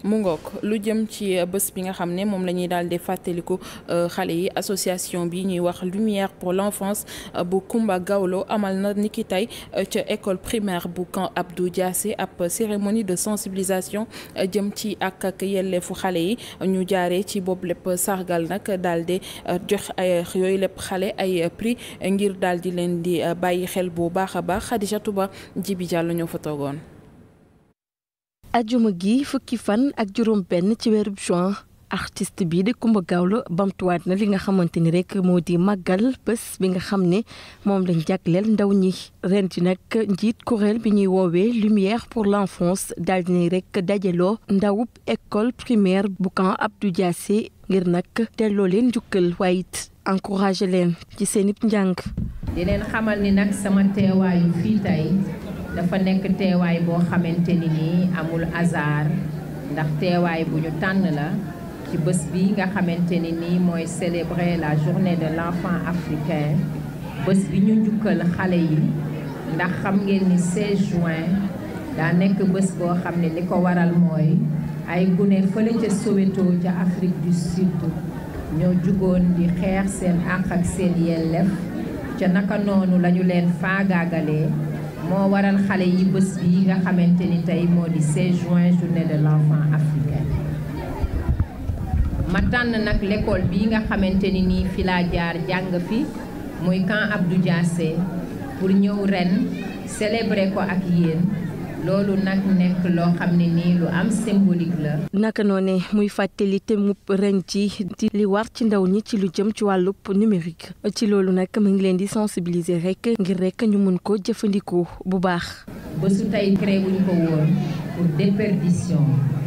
mu ngoog lu jëm ci bés bi nga xam ne moom la ñuy daal di fàttaliku xale yi association bi ñuy wax Lumière pour l'enfance bu Coumba Gawlo amal na niki tey ca école primaire bu Camp Abdou Diassé ab cérémonie de sensibilisation jëm ci ak yelleefu xale yi ñu jaaree ci boobu lépp sargal nag daal di jox ay yooyu lépp xale ay prix ngir daal di leen di bàyyi xel bu baax a baax Khadijatou Ba Djibi Diallo ñoo fa toogoon. ajuma gi fukki fan ak juróom benn ci weeru juin artiste bii di Coumba Gawlo bamtuwaat na li nga xamante ni rek moo di màggal bés bi nga xam ne moom lañ jagleel ndaw ñi ren ji nag njiit kuréel bi ñuy woowee Lumière pour l'enfance daal di rek dajaloo ndawub école primaire bu Camp Abdou Diassé ngir nag delloo leen njukkal waaye it encouragé leen ci seen njàng. di leen xamal ni nag sama teewaayu fii tey dafa nekk teewaay boo xamante ni nii amul hasard ndax teewaay bu ñu tànn la ci bés bi nga xamante ni nii mooy célébrer la journée de l'enfant africain bés bi ñu njukkal xale yi ndax xam ngeen ni 16 juin daa nekk bés boo xam ne li ko waral mooy ay gune fële ca Soweto ca Afrique du Sud ñoo jugoon di xeex seen àq ak seen yelleef ca naka noonu lañu leen faagaagalee moo waral xale yi bés bi nga xamante ni tey moo di 16 juin journée de l'enfant africain ma tànn nag l'école bi nga xamante ni nii fi laa jaar jàng fi muy Camp Abdou Diassé pour ñëw ren célébrer ko ak yéen loolu nag nekk loo xam ne nii lu am symbolique la. naka noone muy fàttali te mu ren ci li war ci ndaw ñi ci lu jëm ci wàllub numérique ci loolu nag mu ngi leen di sensibiliser rek ngir rek ñu mun ko jëfandikoo bu baax. bésu tey créé wuñ ko woon pour déperdition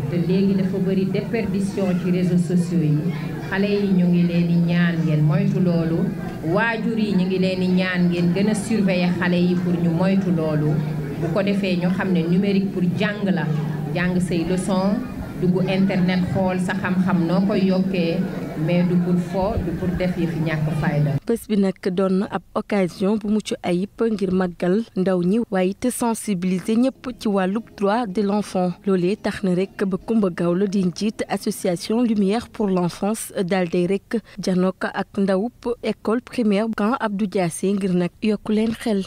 te léegi dafa bëri déperdition ci réseaux sociaux yi xale yi ñu ngi leen di ñaan ngeen moytu loolu waajur yi ñu ngi leen di ñaan ngeen gën a surveiller xale yi pour ñu moytu loolu. bu ko defee ñu xam ne numérique pour jàng la jàng say leçon dugg internet xool sa xam-xam noo koy yokkee mais du pour fo du pour def yi fi ñàkk fayda. bés bi nag doon na ab occasion bu mucc ayib ngir màggal ndaw ñi waaye te sensibiliser ñëpp ci wàllub droit de l'enfant loolee tax na rek ba Coumba Gawlo di njiit association Lumière pour l'enfance daal day rek janook ak ndawub école primaire Camp Abdou Diassé ngir nag yokku leen xel.